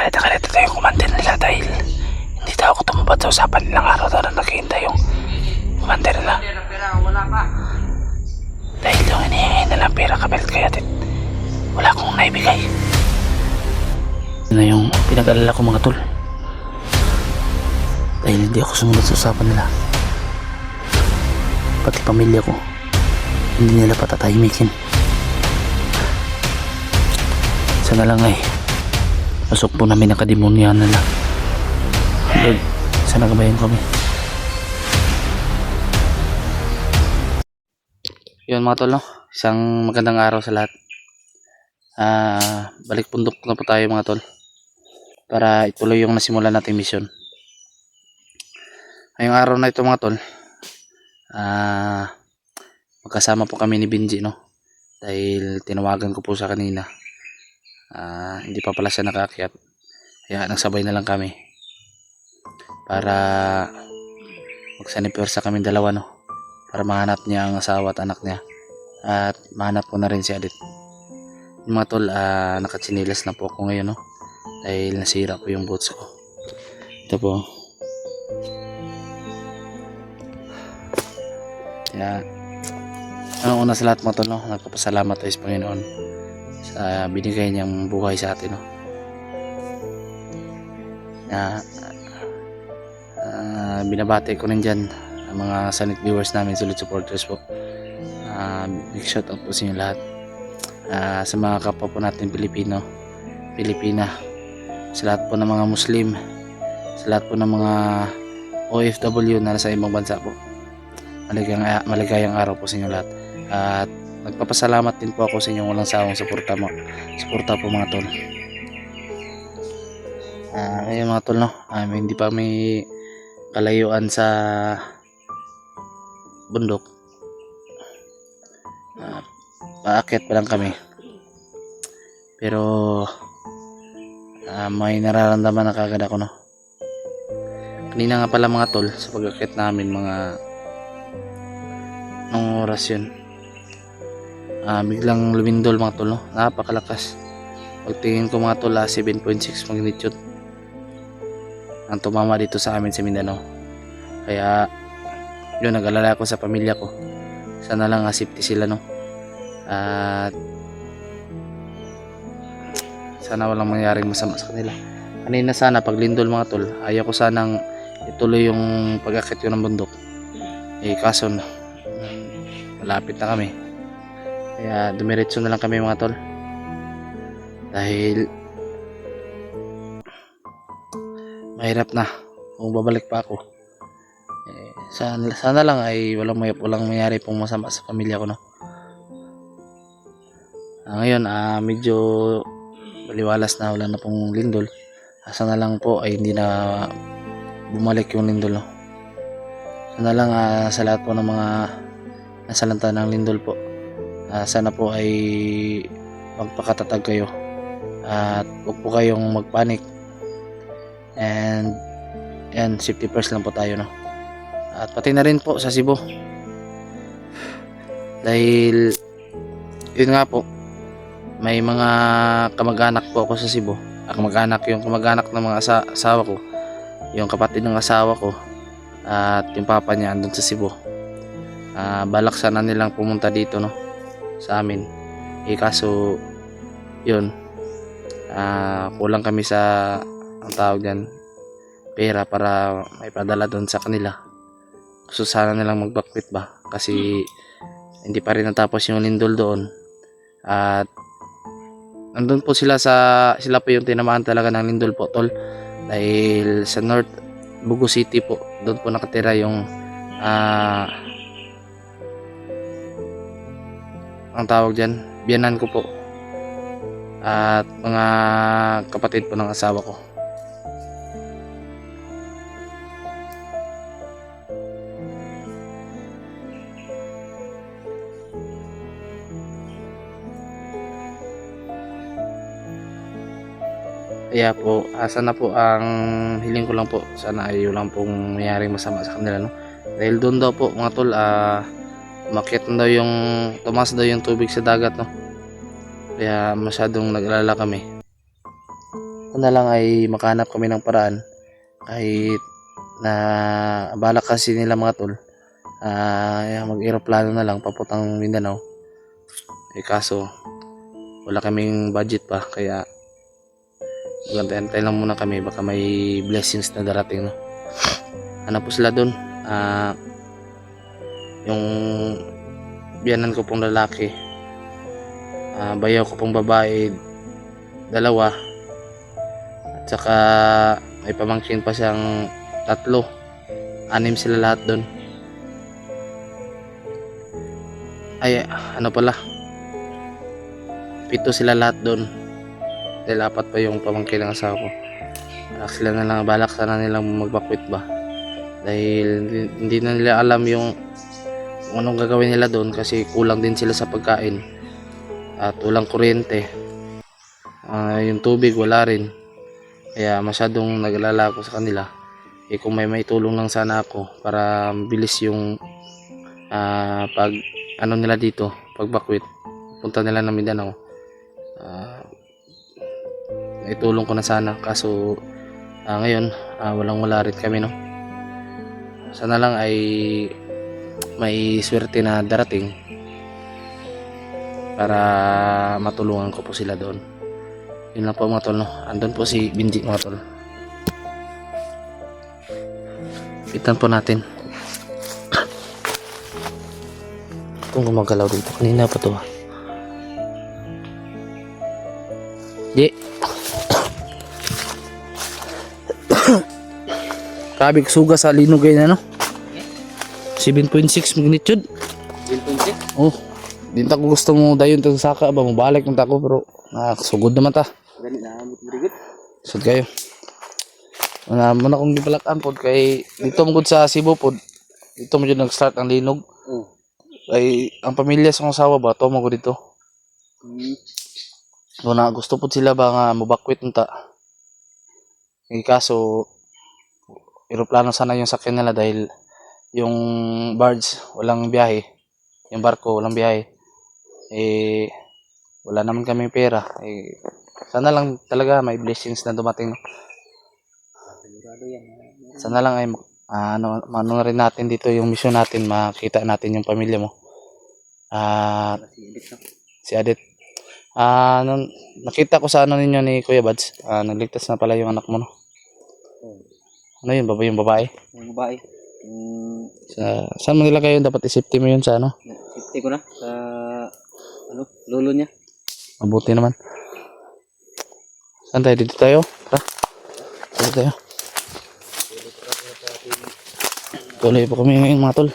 galit ito yung commander nila dahil hindi daw ako tumupad sa usapan nilang araw daw na naghihintay yung commander nila. Wala pa. Dahil yung hinihingi nilang pera kapalit kaya wala akong naibigay. Yun na yung pinag-alala ko mga tol. Dahil hindi ako sumunod sa usapan nila. Pati pamilya ko hindi nila patatahimikin. Sana lang ay pasok po namin ang kademonyahan nila. Lord, sana gabayan kami. Yun mga tol, no? Isang magandang araw sa lahat. Balik bundok na po tayo mga tol para ituloy yung nasimulan nating mission. Ngayong araw na ito mga tol, magkasama po kami ni Benji, no? Dahil tinawagan ko po sa kanina. Hindi pa pala siya nakaakyat, kaya nagsabay na lang kami para magsanipersa kami dalawa, no? Para mahanap niya ang asawa at anak niya at mahanap ko na rin si Adit. Yung mga tol, nakatsinilas na po ako ngayon, no? Dahil nasira po yung boots ko. Ito po. Kaya ang una sa lahat mga tol, no? Nagpapasalamat tayo sa Panginoon sa binigay niyang buhay sa atin, no? Binabati ko rin dyan ang mga Sanit viewers namin, solid supporters po. Big shout out po sa inyo lahat. Sa mga kapwa po natin Pilipina, sa lahat po ng mga Muslim, sa lahat po ng mga OFW na nasa ibang bansa po, maligayang araw po sa inyo lahat. At nagpapasalamat din po ako sa inyong walang sawang suporta po mga tol. Ngayon mga tol, no? Hindi pa may kalayuan sa bundok. Paakyat pa lang kami, pero may nararamdaman na kagad ako, no? Kanina nga pala mga tol, sa pag-akyat namin mga nung oras yun, biglang lumindol mga tol, no? Napakalakas. Pagtingin ko mga tol, 7.6 magnitude ang tumama dito sa amin sa Mindanao. Kaya yun, nag-alala ko sa pamilya ko, sana lang safety sila, no? At sana walang mangyaring masama sa kanila. Kanina sana pag lindol mga tol, ayaw ko sanang ituloy yung pag-akit ko ng bundok, kaso malapit na kami, kaya dumiretso na lang kami mga tol. Dahil mahirap na kung babalik pa ako. Sana lang ay walang mangyari pong masama sa pamilya ko, no? Ngayon medyo baliwalas na, wala na pong lindol. Sana lang po ay hindi na bumalik yung lindol, no? Sana lang sa lahat po ng mga nasalanta ng lindol po, sana po ay magpakatatag kayo at huwag po kayong magpanik, and safety first lang po tayo, no? At pati na rin po sa Cebu, dahil yun nga po, may mga kamag-anak po ako sa Cebu. Yung kamag-anak ng mga asawa ko, yung kapatid ng asawa ko at yung papa niya andun sa Cebu. Balak sana nilang pumunta dito, no, sa amin, kaso yun, kulang kami sa ang tawag dyan, pera para may padala doon sa kanila. Gusto sana nilang magbakwit ba, kasi hindi pa rin natapos yung lindol doon. At nandun po sila po yung tinamaan talaga ng lindol po tol, dahil sa North Bugo City po, doon po nakatira yung ang tawag dyan, biyanan ko po at mga kapatid po ng asawa ko. Kaya po, sana po ang hiling ko lang po, sana ay lang pong mayroong masama sa kanila, no? Dahil doon daw po mga tol, umakyat na daw tumaas daw yung tubig sa dagat, no? Kaya masyadong nag-alala kami. na lang ay makahanap kami ng paraan kahit na balak kasi nila mga tol mag-aeroplano na lang papuntang Mindanao. Kaso wala kaming budget pa, kaya magantay lang muna kami, baka may blessings na darating, no? Ano po sila doon, yung biyanan ko pong lalaki, bayaw ko pong babae 2, at saka may pamangkin pa siyang 3, 6 sila lahat doon. Ay ano pala, 7 sila lahat doon dahil 4 pa yung pamangkin ng asawa ko. Sila na lang, balak sana nilang magbakwit ba dahil hindi na nila alam yung anong gagawin nila doon, kasi kulang din sila sa pagkain at walang kuryente, yung tubig wala rin, kaya masyadong nag-alala ako sa kanila. Kung may tulong lang sana ako para mabilis yung pag ano nila dito, pagbakwit punta nila ng Mindanao, itulong ko na sana. Kaso ngayon wala rin kami, no? Sana lang ay may swerte na darating para matulungan ko po sila doon. Yun lang po mga tol, no? Andun po si Binji mga tol. Itan po natin itong gumagalaw dito, kanina pa to. Di grabe suga sa linog ngayon, ano? 7.6 magnitude. 7.6? Oh, di ta ko gusto mo dayon tong saka ba mo balik ng tako, pero sugod naman ta. Gani na amot very good. Sud kayo. Muna akong gibalakan pod kay dito mo gud sa Cebu pod. Dito mo jud nag-start ang linog. Ay ang pamilya sa akong asawa ba to mo gud dito. Na gusto pod sila ba nga mobakwit unta. Kaso eroplano sana yung sakyan nila dahil yung barge walang biyahe, yung barko walang biyahe. Wala naman kami pera. Sana lang talaga may blessings na dumating. Sana lang ay ano na rin natin dito yung mission natin, makita natin yung pamilya mo. Si Adit. Nakita ko sa ano ninyo ni Kuya Bads, nagligtas na pala yung anak mo, no? Ano yun, yung babae? Yung babae. Saan mo nilagay yun? Dapat isipti mo yun sa ano? Safety ko na sa lolo niya. Mabuti naman. Saan tayo? Dito tayo? Tara. Dito tayo. Tuloy po kami ngayon mga tol.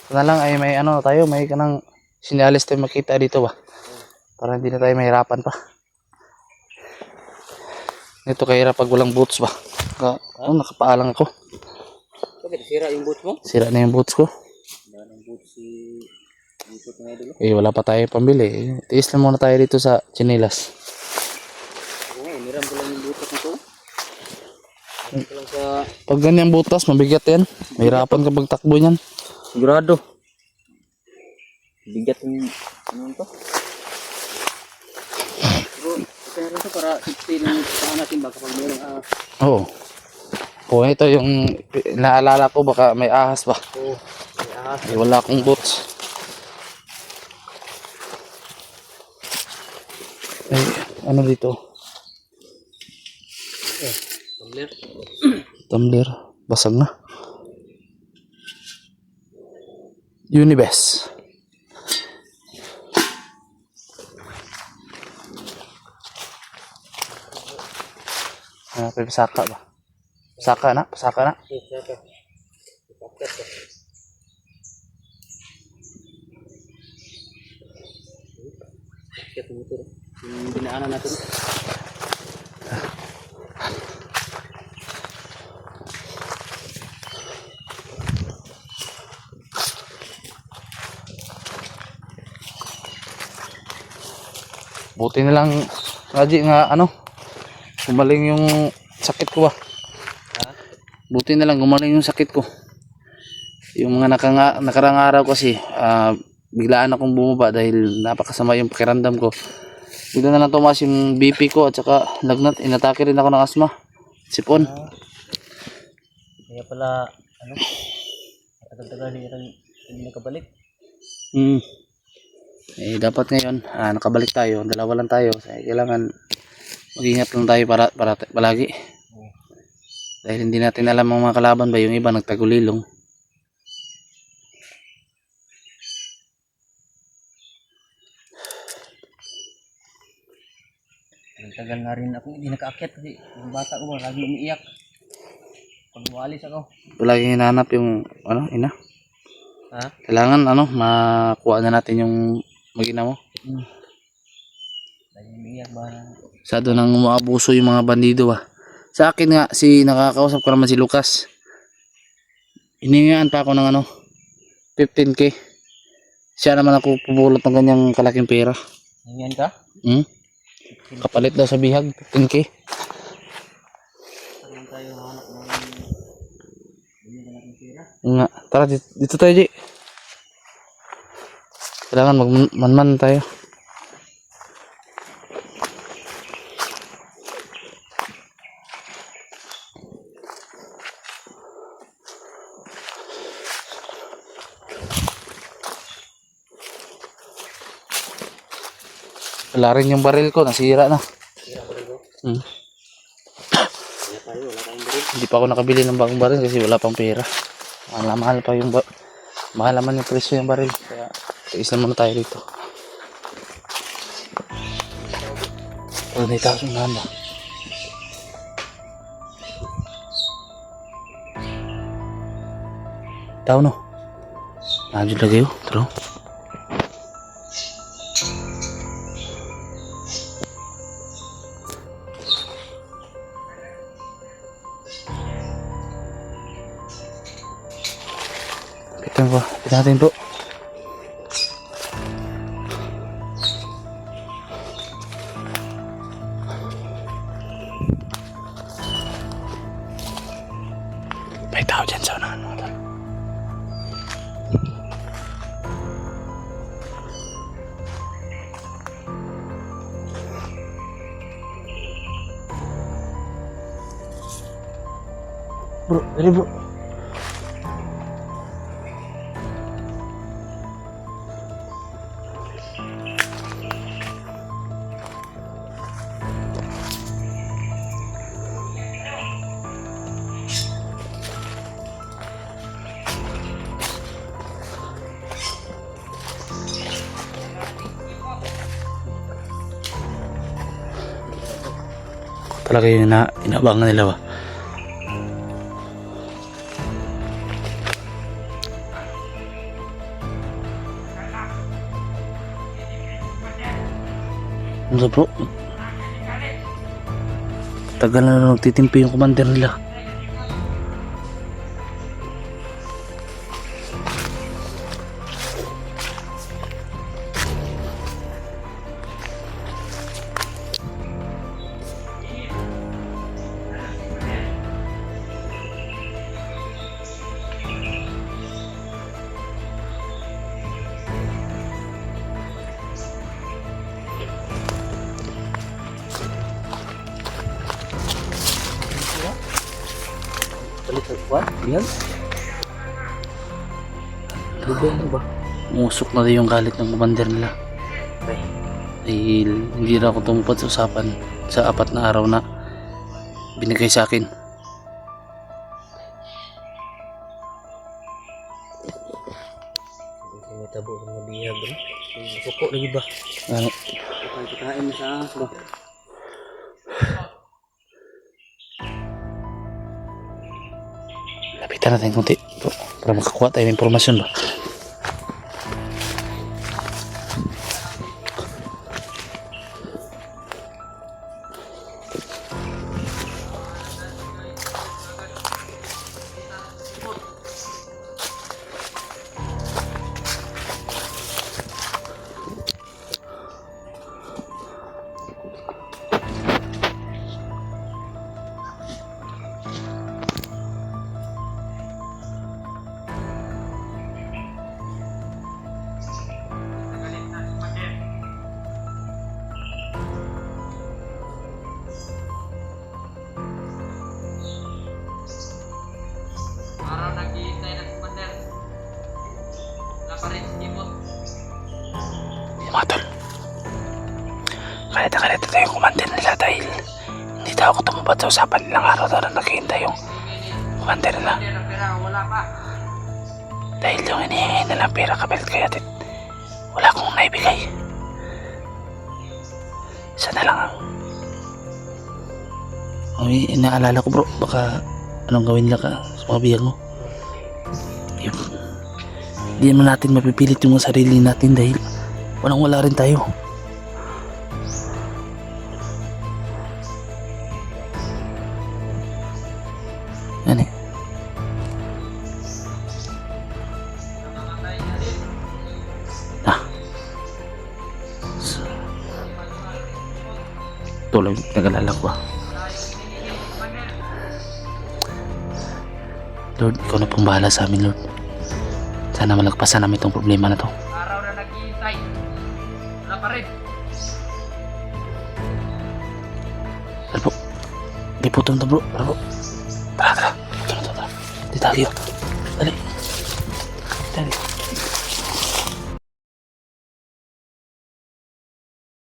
Na lang ay may ano tayo, may kanang sinyalis tayo makita dito ba? Para hindi na tayo mahirapan pa. Ito kahirap pag walang boots ba? Nakapaalang ako. Bakit sira yung boots mo? Sira na yung boots ko. Wala ng boots si ikot na idol. Wala pa tayo pambili. Tiis lang muna tayo dito sa Chinelas. Niram ko lang yung butas na to. Pag ganyan butas, mabigat yan. Mahirapan kapag takbo niyan. Sigurado. Bigat yung ano to. Pero ito para safety lang sa natin ba kapag mayroong Oo. Kung ito yung naalala ko, baka may ahas ba? Oo, may ahas. Wala akong boots. Ano dito? Tumbler. Tumbler. Basag na. Unibes. Pasaka ba? Pasaka na? Pasaka na? Yung binaanan natin. Buti na lang nga ano, gumaling yung sakit ko ba. Buti na lang gumaling yung sakit ko. Yung mga nakarang araw kasi, biglaan akong bumaba dahil napakasama yung pakiramdam ko. Bigla na lang tumaas yung BP ko at saka lagnat. Inatake rin ako ng asma. Sipon. Kaya pala, ano, tagal-tagal hindi nakabalik. Dapat ngayon, nakabalik tayo. Dalawa lang tayo. Kailangan mag-ingat lang tayo para palagi. Dahil hindi natin alam ang mga kalaban ba. Yung iba nagtagulilong. Tagal na rin ako hindi nakaakyat kasi yung bata ko ba, lagi umiiyak. Pag umalis ako. Laging hinahanap yung ina. Ha? Kailangan makuha na natin yung mag-ina mo. Lagi umiiyak ba? Sado nang umaabuso yung mga bandido ba. Sa akin nga, nakakausap ko naman si Lucas. Hiningaan pa ako ng 15K. Siya naman ako pupulot ng ganyang kalaking pera. Ganyan ka? Kapalit daw sa bihag, 15K. Saan tayo hanap ng ganyan ka natin pera? Nga, tara dito tayo, Ji. Kailangan magmanman tayo. Wala rin yung baril ko, nasira na. Pera ko rin ko. Hmm. Kaya tayo, wala tayong baril. Hindi pa ako nakabili ng bagong baril kasi wala pang pera. Mahal pa yung mahal naman yung presyo yung baril. Kaya tiis na muna tayo dito. Oh, may taas yung nanda. Tao no. Nandiyo lagi yun. Taro. Pitan po. Pitan natin po. May tao dyan sa unahan mo. Bro, dali bro. Talaga yung inabangan nila ba? Ano bro? Tagal na nagtitimpi yung commander nila. What? Yan? Ano ba? Musok na rin yung galit ng commander nila. Dahil hindi na ako tumupad sa usapan sa 4 na araw na binigay sa akin. May tabo ng nabihag bro. Suko lagi ba? Pagkain mo sa ba? Lapitan natin kunti para makakuha tayo ng impormasyon ba. Mga tol, kalita tayo yung kumantin nila dahil hindi daw ako tumupad sa usapan nilang araw daw na naghihintay yung kumantin nila. Dahil yung hinihingi nilang pera kapalit kay Atit, wala akong naibigay. Isa na lang ang inaalala ko bro, baka anong gawin nila ka sa mga biyag mo. Hindi naman natin mapipilit yung sarili natin dahil wala rin tayo. Yan eh. Ito lang yung nag-alala ko. Lord, ikaw na pong bahala sa amin, Lord. Sana malagpasan namin itong problema na to. Araw na naghihintay. Wala pa rin. Tara po. Liputan to bro. Tara po. Tara. Dito tayo. Dali.